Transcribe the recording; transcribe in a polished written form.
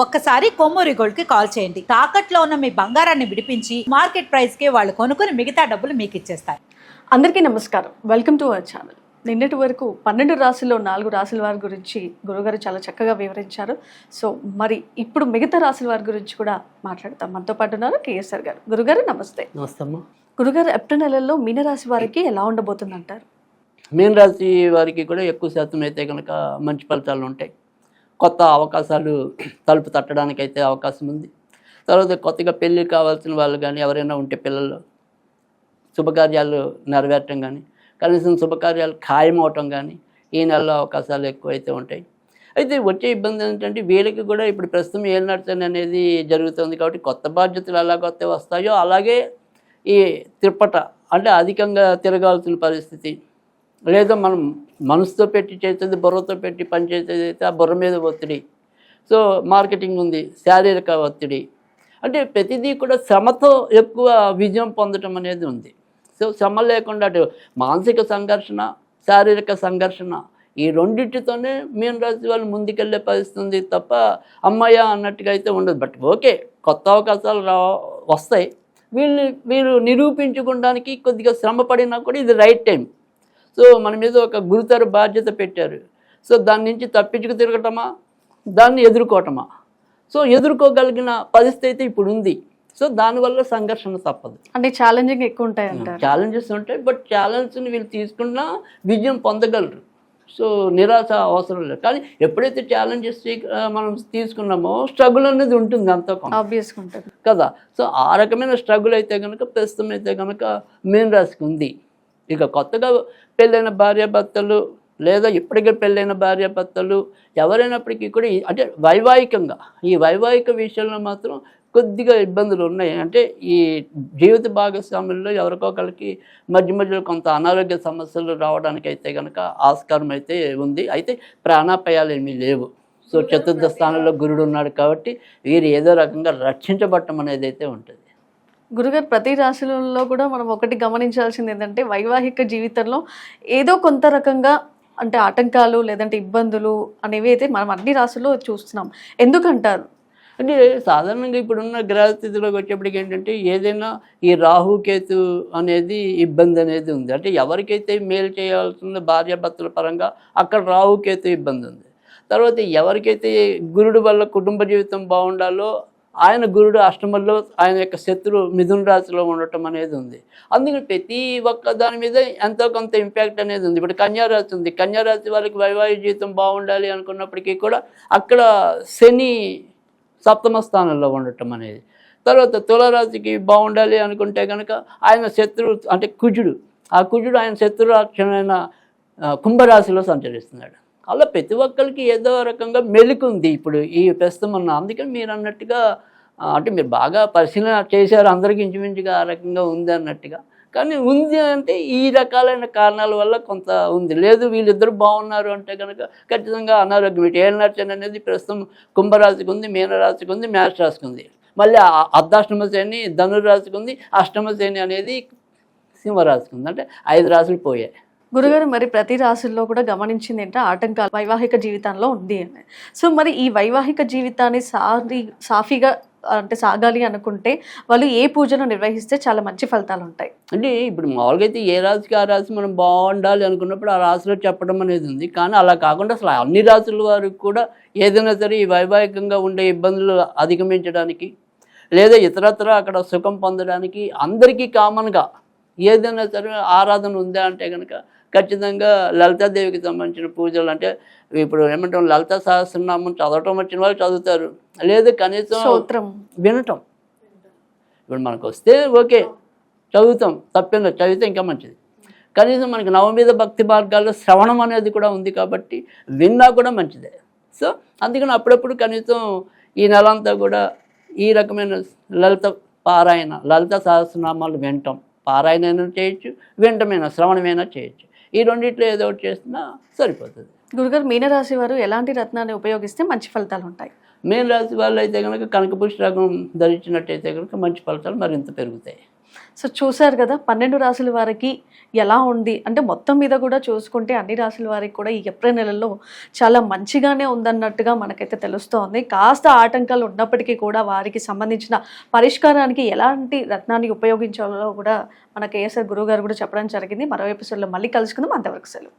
ఒక్కసారి కొమ్మూరి గోల్డ్ కి కాల్ చేయండి. తాకట్లో ఉన్న మీ బంగారాన్ని విడిపించి మార్కెట్ ప్రైస్ కి వాళ్ళు కొనుక్కుని మిగతా డబ్బులు మీకు ఇచ్చేస్తారు. అందరికీ నమస్కారం, వెల్కమ్ టు అవర్ ఛానల్. నిన్నటి వరకు 12 రాశుల్లో 4 రాశుల వారి గురించి గురుగారు చాలా చక్కగా వివరించారు. సో మరి ఇప్పుడు మిగతా రాశుల వారి గురించి కూడా మాట్లాడతాం. మనతో పాటు ఉన్నారు కేఎస్ఆర్ గారు. గురుగారు నమస్తే. నమస్తే అమ్మా. గురుగారు, ఏప్రిల్ నెలలో మీనరాశి వారికి ఎలా ఉండబోతుంది అంటారు? మీన రాశి వారికి కూడా ఎక్కువ శాతం అయితే కనుక మంచి ఫలితాలు ఉంటాయి. కొత్త అవకాశాలు తలుపు తట్టడానికి అయితే అవకాశం ఉంది. తర్వాత కొత్తగా పెళ్ళి కావాల్సిన వాళ్ళు కానీ ఎవరైనా ఉంటే పిల్లలు శుభకార్యాలు నెరవేరటం కానీ కనీసం శుభకార్యాలు ఖాయం అవటం కానీ ఈ నెలలో అవకాశాలు ఎక్కువైతే ఉంటాయి. అయితే వచ్చే ఇబ్బంది ఏంటంటే వీళ్ళకి కూడా ఇప్పుడు ప్రస్తుతం ఏం నడుతుంది అనేది జరుగుతుంది కాబట్టి కొత్త బాధ్యతలు ఎలా కొత్త వస్తాయో అలాగే ఈ తిప్పట అంటే అధికంగా తిరగాల్సిన పరిస్థితి, లేదా మనం మనసుతో పెట్టి చేసేది బుర్రతో పెట్టి పని చేసేది అయితే ఆ బుర్ర మీద ఒత్తిడి, సో మార్కెటింగ్ ఉంది, శారీరక ఒత్తిడి, అంటే ప్రతిదీ కూడా శ్రమతో ఎక్కువ విజయం పొందటం అనేది ఉంది. సో శ్రమ లేకుండా అటు మానసిక సంఘర్షణ, శారీరక సంఘర్షణ ఈ రెండింటితోనే మీన రాశి వాళ్ళు ముందుకెళ్ళే పరిస్థితి ఉంది తప్ప అమ్మాయ అన్నట్టుగా అయితే ఉండదు. బట్ ఓకే, కొత్త అవకాశాలు వస్తాయి. వీళ్ళు నిరూపించుకోవడానికి కొద్దిగా శ్రమ పడినా కూడా ఇది రైట్ టైం. సో మన మీద ఒక గురుతర బాధ్యత పెట్టారు. సో దాని నుంచి తప్పించుకు తిరగటమా, దాన్ని ఎదుర్కోవటమా? సో ఎదుర్కోగలిగిన పరిస్థితి ఇప్పుడు ఉంది. సో దానివల్ల సంఘర్షణ తప్పదు. అంటే ఛాలెంజింగ్ ఎక్కువ ఉంటాయి అంటారు. ఛాలెంజెస్ ఉంటాయి, బట్ ఛాలెంజ్ని వీళ్ళు తీసుకున్నా విజయం పొందగలరు. సో నిరాశ అవసరం లేదు. కానీ ఎప్పుడైతే ఛాలెంజెస్ మనం తీసుకున్నామో స్ట్రగుల్ అనేది ఉంటుంది అంతా ఆబ్వియస్గా ఉంటుంది కదా. సో ఆ రకమైన స్ట్రగుల్ అయితే కనుక ప్రస్తుతం అయితే కనుక మీన రాశికి ఉంది. ఇక కొత్తగా పెళ్ళైన భార్యాభర్తలు లేదా ఇప్పటికే పెళ్ళైన భార్యాభర్తలు ఎవరైనప్పటికీ కూడా అంటే వైవాహికంగా ఈ వైవాహిక విషయంలో మాత్రం కొద్దిగా ఇబ్బందులు ఉన్నాయి. అంటే ఈ జీవిత భాగస్వాముల్లో ఎవరికొకరికి మధ్య మధ్యలో కొంత అనారోగ్య సమస్యలు రావడానికి అయితే కనుక ఆస్కారం అయితే ఉంది. అయితే ప్రాణాపాయాలు ఏమీ లేవు. సో చతుర్థ స్థానంలో గురుడు ఉన్నాడు కాబట్టి వీరు ఏదో రకంగా రక్షించబడటం అనేది అయితే ఉంటుంది. గురుగారు, ప్రతి రాశులలో కూడా మనం ఒకటి గమనించాల్సింది ఏంటంటే వైవాహిక జీవితంలో ఏదో కొంత రకంగా అంటే ఆటంకాలు లేదంటే ఇబ్బందులు అనేవి అయితే మనం అన్ని రాశుల్లో చూస్తున్నాం. ఎందుకంటారు? అంటే సాధారణంగా ఇప్పుడున్న గ్రహస్థితిలోకి వచ్చేప్పటికి ఏంటంటే ఏదైనా ఈ రాహుకేతు అనేది ఇబ్బంది అనేది ఉంది. అంటే ఎవరికైతే మేలు చేయాల్సిందో భార్యాభర్తల పరంగా అక్కడ రాహుకేతు ఇబ్బంది ఉంది. తర్వాత ఎవరికైతే గురుడు వల్ల కుటుంబ జీవితం బాగుండాలో ఆయన గురుడు అష్టమంలో ఆయన యొక్క శత్రు మిథున రాశిలో ఉండటం అనేది ఉంది. అందుకని ప్రతి ఒక్క దాని మీద ఎంతో కొంత ఇంపాక్ట్ అనేది ఉంది. ఇప్పుడు కన్యారాశి ఉంది. కన్యారాశి వాళ్ళకి వైవాహిక జీవితం బాగుండాలి అనుకున్నప్పటికీ కూడా అక్కడ శని సప్తమ స్థానంలో ఉండటం అనేది. తర్వాత తులారాశికి బాగుండాలి అనుకుంటే కనుక ఆయన శత్రువు అంటే కుజుడు, ఆ కుజుడు ఆయన శత్రురాక్షమైన కుంభరాశిలో సంచరిస్తున్నాడు. అలా ప్రతి ఒక్కరికి ఏదో రకంగా మెలుకుంది ఇప్పుడు ఈ ప్రస్తుతం ఉన్న. అందుకని మీరు అన్నట్టుగా అంటే మీరు బాగా పరిశీలన చేశారు, అందరికీ ఇంచుమించుగా ఆ రకంగా ఉంది అన్నట్టుగా. కానీ ఉంది అంటే ఈ రకాలైన కారణాల వల్ల కొంత ఉంది. లేదు వీళ్ళిద్దరు బాగున్నారు అంటే కనుక ఖచ్చితంగా అనారోగ్యం. ఇటు ఏళ్ళనర్చన అనేది ప్రస్తుతం కుంభరాశికి ఉంది, మీనరాశికి ఉంది, మేష రాశికి ఉంది. మళ్ళీ అర్ధాష్టమ శని ధనురాశికి ఉంది, అష్టమ శని అనేది సింహరాశికి ఉంది. అంటే 5 రాశులు పోయాయి. గురుగారు, మరి ప్రతి రాశుల్లో కూడా గమనించింది ఏంటంటే ఆటంకాలు వైవాహిక జీవితంలో ఉంది అని. సో మరి ఈ వైవాహిక జీవితాన్ని సాఫీగా అంటే సాగాలి అనుకుంటే వాళ్ళు ఏ పూజను నిర్వహిస్తే చాలా మంచి ఫలితాలు ఉంటాయి? అంటే ఇప్పుడు మామూలుగా అయితే ఏ రాశికి ఆ రాశి మనం బాగుండాలి అనుకున్నప్పుడు ఆ రాశిలో చెప్పడం అనేది ఉంది. కానీ అలా కాకుండా అసలు అన్ని రాశుల వారికి కూడా ఏదైనా సరే ఈ వైవాహికంగా ఉండే ఇబ్బందులు అధిగమించడానికి లేదా ఇతరత్ర అక్కడ సుఖం పొందడానికి అందరికీ కామన్గా ఏదైనా సరే ఆరాధన ఉందా అంటే కనుక ఖచ్చితంగా లలితాదేవికి సంబంధించిన పూజలు. అంటే ఇప్పుడు ఏమంటాం, లలితా సహస్రనామం చదవటం వచ్చిన వాళ్ళు చదువుతారు, లేదు కనీసం వినటం. ఇప్పుడు మనకు వస్తే ఓకే చదువుతాం, తప్పేందో చదివితే ఇంకా మంచిది. కనీసం మనకి నవమీద భక్తి మార్గాల్లో శ్రవణం అనేది కూడా ఉంది కాబట్టి విన్నా కూడా మంచిదే. సో అందుకని అప్పుడప్పుడు కనీసం ఈ నెలంతా కూడా ఈ రకమైన లలిత పారాయణ, లలిత సహస్రనామాలు వినటం, పారాయణ చేయొచ్చు, వినటమైనా శ్రవణమైనా చేయొచ్చు. ఈ రెండిట్లో ఏదో ఒకటి చేసినా సరిపోతుంది. గురుగారు, మీనరాశి వారు ఎలాంటి రత్నాన్ని ఉపయోగిస్తే మంచి ఫలితాలు ఉంటాయి? మీన రాశి వాళ్ళు అయితే కనుక కనకపుష్ప రకం ధరించినట్టయితే కనుక మంచి ఫలితాలు మరింత పెరుగుతాయి. సో చూసారు కదా 12 రాశుల వారికి ఎలా ఉంది అంటే మొత్తం మీద కూడా చూసుకుంటే అన్ని రాశుల వారికి కూడా ఈ ఏప్రిల్ నెలలో చాలా మంచిగానే ఉందన్నట్టుగా మనకైతే తెలుస్తోంది. కాస్త ఆటంకాలు ఉన్నప్పటికీ కూడా వారికి సంబంధించిన పరిష్కారానికి ఎలాంటి రత్నాన్ని ఉపయోగించాలో కూడా మన కేఎస్ఆర్ గురువు గారు కూడా చెప్పడం జరిగింది. మరో ఎపిసోడ్లో మళ్ళీ కలుసుకుందాం. అంతవరకు సెలవు.